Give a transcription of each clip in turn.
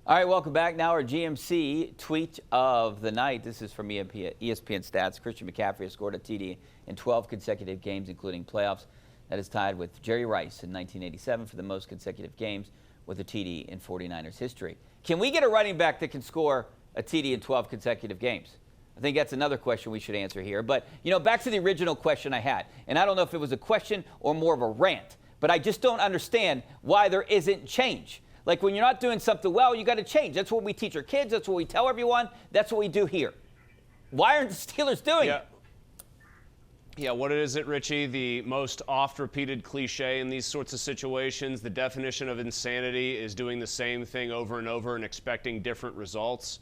All right, welcome back. Now our GMC tweet of the night. This is from ESPN Stats. Christian McCaffrey has scored a TD in 12 consecutive games, including playoffs. That is tied with Jerry Rice in 1987 for the most consecutive games with a TD in 49ers history. Can we get a running back that can score a TD in 12 consecutive games? I think that's another question we should answer here. But, back to the original question I had. And I don't know if it was a question or more of a rant, but I just don't understand why there isn't change. Like, when you're not doing something well, you got to change. That's what we teach our kids. That's what we tell everyone. That's what we do here. Why aren't the Steelers doing it? Yeah, what is it, Richie? The most oft-repeated cliche in these sorts of situations, the definition of insanity is doing the same thing over and over and expecting different results.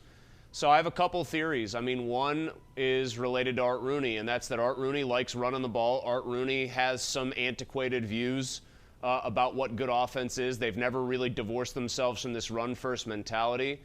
So I have a couple theories. I mean, one is related to Art Rooney, and that's that Art Rooney likes running the ball. Art Rooney has some antiquated views about what good offense is. They've never really divorced themselves from this run-first mentality.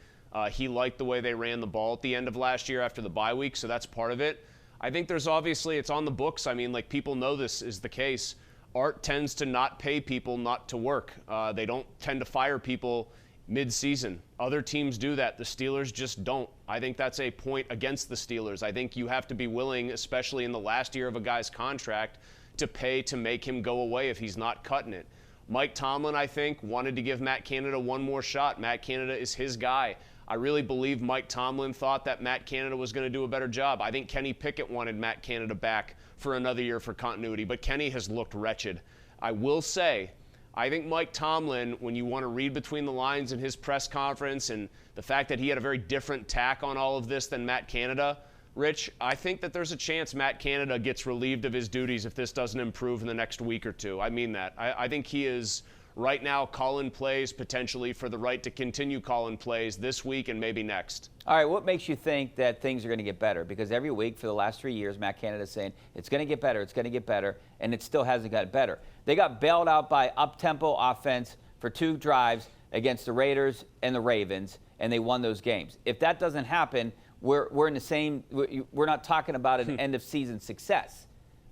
He liked the way they ran the ball at the end of last year after the bye week, so that's part of it. I think there's obviously, it's on the books. I mean, like, people know this is the case. Art tends to not pay people not to work. They don't tend to fire people mid-season. Other teams do that. The Steelers just don't. I think that's a point against the Steelers. I think you have to be willing, especially in the last year of a guy's contract, to pay to make him go away if he's not cutting it. Mike Tomlin, I think, wanted to give Matt Canada one more shot. Matt Canada is his guy. I really believe Mike Tomlin thought that Matt Canada was going to do a better job. I think Kenny Pickett wanted Matt Canada back for another year for continuity, but Kenny has looked wretched. I will say, I think Mike Tomlin, when you want to read between the lines in his press conference and the fact that he had a very different tack on all of this than Matt Canada, Rich, I think that there's a chance Matt Canada gets relieved of his duties if this doesn't improve in the next week or two. I mean that. I think he is right now calling plays potentially for the right to continue calling plays this week and maybe next. All right, what makes you think that things are going to get better? Because every week for the last 3 years, Matt Canada is saying it's going to get better, it's going to get better, and it still hasn't gotten better. They got bailed out by up-tempo offense for 2 drives against the Raiders and the Ravens, and they won those games. If that doesn't happen, we're in the same. We're not talking about an end-of-season success.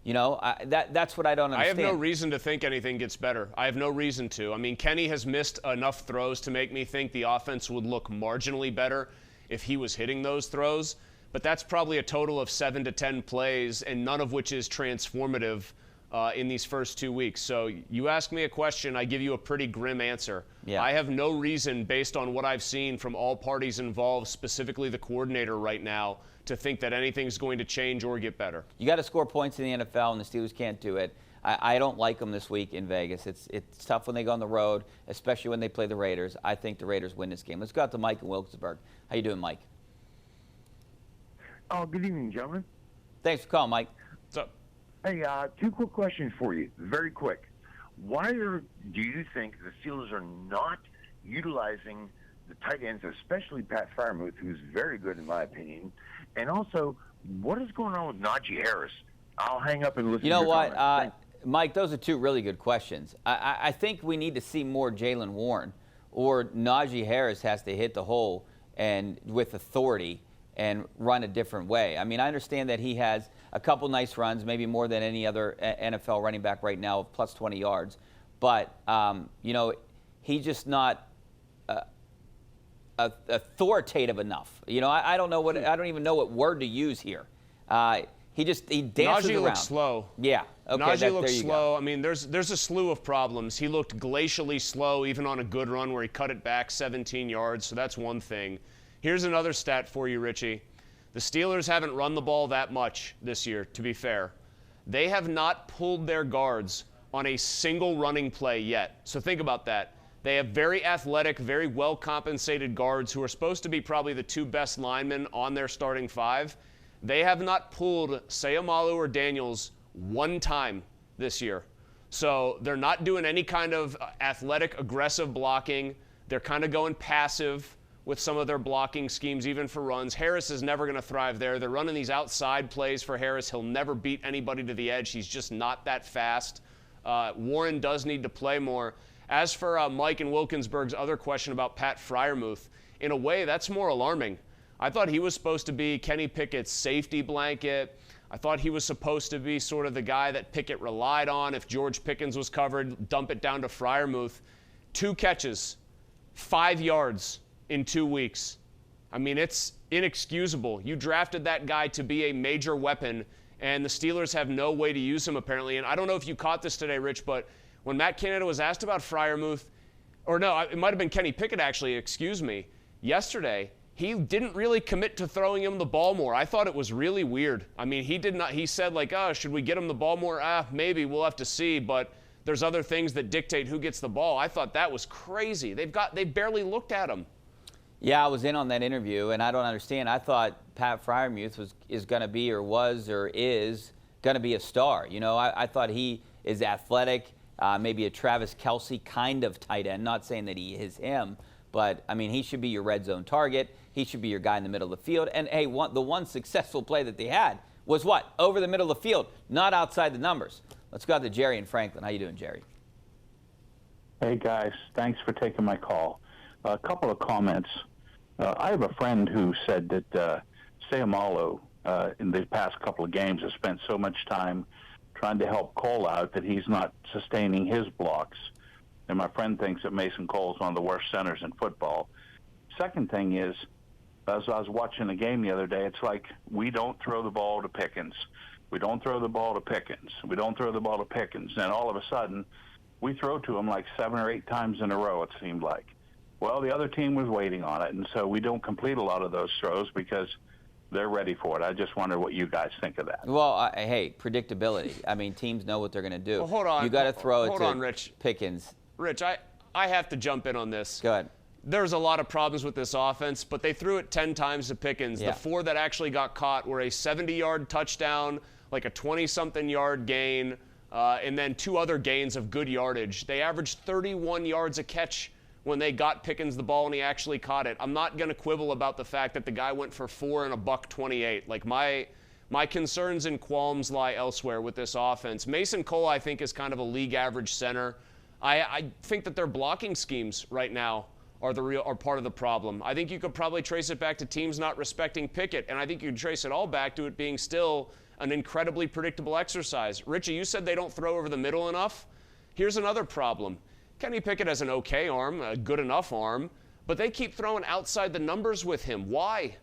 That's what I don't understand. I have no reason to think anything gets better. I have no reason to. I mean, Kenny has missed enough throws to make me think the offense would look marginally better if he was hitting those throws. But that's probably a total of 7 to 10 plays, and none of which is transformative in these first 2 weeks. So you ask me a question, I give you a pretty grim answer. Yeah. I have no reason, based on what I've seen from all parties involved, specifically the coordinator right now, to think that anything's going to change or get better. You got to score points in the NFL, and the Steelers can't do it. I don't like them this week in Vegas. It's tough when they go on the road, especially when they play the Raiders. I think the Raiders win this game. Let's go out to Mike in Wilkesburg. How you doing, Mike? Oh, good evening, gentlemen. Thanks for calling, Mike. What's up? Hey, 2 quick questions for you, very quick. Why do you think the Steelers are not utilizing the tight ends, especially Pat Freiermuth, who's very good in my opinion? And also, what is going on with Najee Harris? I'll hang up and listen. You know to your what, comments. Mike? Those are 2 really good questions. I think we need to see more Jaylen Warren, or Najee Harris has to hit the hole and with authority and run a different way. I mean, I understand that he has a couple nice runs, maybe more than any other NFL running back right now of plus 20 yards. But, he's just not authoritative enough. I don't know I don't even know what word to use here. He dances Najee around. looks slow. Yeah. Okay, Najee looks there you slow. go. I mean, there's a slew of problems. He looked glacially slow even on a good run where he cut it back 17 yards, so that's one thing. Here's another stat for you, Richie. The Steelers haven't run the ball that much this year, to be fair. They have not pulled their guards on a single running play yet. So think about that. They have very athletic, very well-compensated guards who are supposed to be probably the 2 best linemen on their starting 5. They have not pulled Sayamalu or Daniels one time this year. So they're not doing any kind of athletic, aggressive blocking. They're kind of going passive with some of their blocking schemes, even for runs. Harris is never going to thrive there. They're running these outside plays for Harris. He'll never beat anybody to the edge. He's just not that fast. Warren does need to play more. As for Mike and Wilkinsburg's other question about Pat Freiermuth, in a way, that's more alarming. I thought he was supposed to be Kenny Pickett's safety blanket. I thought he was supposed to be sort of the guy that Pickett relied on. If George Pickens was covered, dump it down to Freiermuth. 2 catches, 5 yards in 2 weeks. I mean, it's inexcusable. You drafted that guy to be a major weapon, and the Steelers have no way to use him, apparently. And I don't know if you caught this today, Rich, but when Matt Canada was asked about Freiermuth, or no, it might have been Kenny Pickett, actually, excuse me, yesterday, he didn't really commit to throwing him the ball more. I thought it was really weird. I mean, he said, like, oh, should we get him the ball more? Maybe, we'll have to see, but there's other things that dictate who gets the ball. I thought that was crazy. They barely looked at him. Yeah, I was in on that interview, and I don't understand. I thought Pat Freiermuth is going to be, or was, or is going to be a star. You know, I thought he is athletic, maybe a Travis Kelce kind of tight end. Not saying that he is him, but, I mean, he should be your red zone target. He should be your guy in the middle of the field. And, hey, the one successful play that they had was what? Over the middle of the field, not outside the numbers. Let's go out to Jerry in Franklin. How you doing, Jerry? Hey, guys. Thanks for taking my call. A couple of comments. I have a friend who said that Seumalo in the past couple of games has spent so much time trying to help Cole out that he's not sustaining his blocks. And my friend thinks that Mason Cole is one of the worst centers in football. Second thing is, as I was watching the game the other day, it's like we don't throw the ball to Pickens. We don't throw the ball to Pickens. We don't throw the ball to Pickens. And all of a sudden, we throw to him like 7 or 8 times in a row, it seemed like. Well, the other team was waiting on it, and so we don't complete a lot of those throws because they're ready for it. I just wonder what you guys think of that. Well, hey, predictability. I mean, teams know what they're going to do. Well, hold on. You got to throw it to Rich. Pickens. Rich, I have to jump in on this. Go ahead. There's a lot of problems with this offense, but they threw it 10 times to Pickens. Yeah. The 4 that actually got caught were a 70-yard touchdown, like a 20-something yard gain, and then 2 other gains of good yardage. They averaged 31 yards a catch when they got Pickens the ball and he actually caught it. I'm not going to quibble about the fact that the guy went for 4 and a $128. Like, my concerns and qualms lie elsewhere with this offense. Mason Cole, I think, is kind of a league average center. I think that their blocking schemes right now are part of the problem. I think you could probably trace it back to teams not respecting Pickett, and I think you could trace it all back to it being still an incredibly predictable exercise. Richie, you said they don't throw over the middle enough. Here's another problem. Kenny Pickett has an okay arm, a good enough arm, but they keep throwing outside the numbers with him. Why?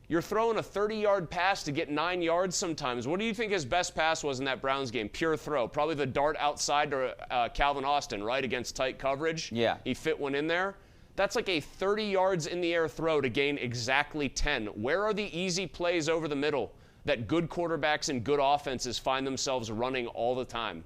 You're throwing a 30-yard pass to get 9 yards sometimes. What do you think his best pass was in that Browns game? Pure throw. Probably the dart outside to Calvin Austin, right, against tight coverage. Yeah. He fit one in there. That's like a 30 yards in the air throw to gain exactly 10. Where are the easy plays over the middle that good quarterbacks and good offenses find themselves running all the time?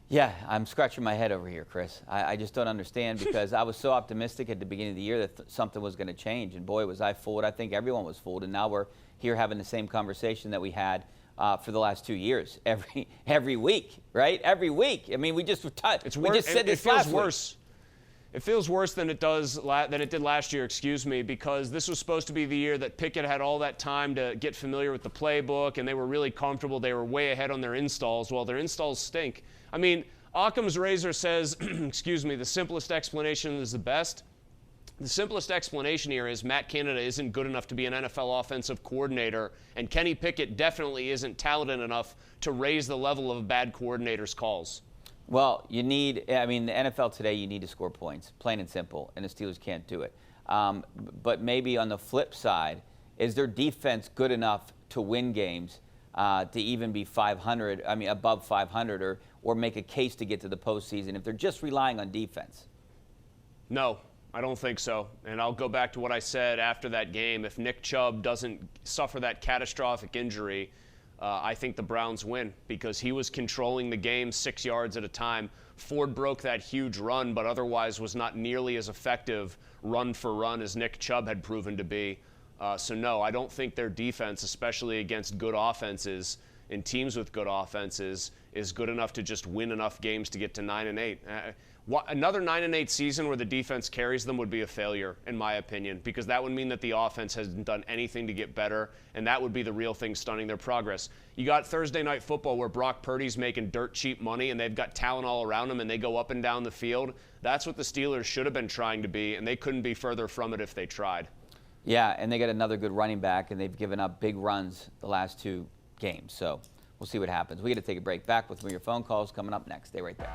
Yeah, I'm scratching my head over here, Chris. I just don't understand because I was so optimistic at the beginning of the year that something was going to change. And boy, was I fooled. I think everyone was fooled. And now we're here having the same conversation that we had for the last 2 years, every week, right? Every week. I mean, we just said this last week. It feels worse than it did last year, because this was supposed to be the year that Pickett had all that time to get familiar with the playbook, and they were really comfortable. They were way ahead on their installs. Well, their installs stink. I mean, Occam's razor says, the simplest explanation is the best. The simplest explanation here is Matt Canada isn't good enough to be an NFL offensive coordinator, and Kenny Pickett definitely isn't talented enough to raise the level of a bad coordinator's calls. Well, the NFL today, you need to score points, plain and simple, and the Steelers can't do it. But maybe on the flip side, is their defense good enough to win games, to even be above 500, or make a case to get to the postseason if they're just relying on defense? No, I don't think so. And I'll go back to what I said after that game. If Nick Chubb doesn't suffer that catastrophic injury, I think the Browns win because he was controlling the game 6 yards at a time. Ford broke that huge run, but otherwise was not nearly as effective run for run as Nick Chubb had proven to be. So no, I don't think their defense, especially against good offenses and teams with good offenses, is good enough to just win enough games to get to 9-8. Another 9-8 season where the defense carries them would be a failure, in my opinion, because that would mean that the offense hasn't done anything to get better, and that would be the real thing stunning their progress. You got Thursday Night Football where Brock Purdy's making dirt cheap money, and they've got talent all around them, and they go up and down the field. That's what the Steelers should have been trying to be, and they couldn't be further from it if they tried. Yeah, and they got another good running back, and they've given up big runs the last 2 games. So we'll see what happens. We got to take a break. Back with more of your phone calls coming up next. Stay right there.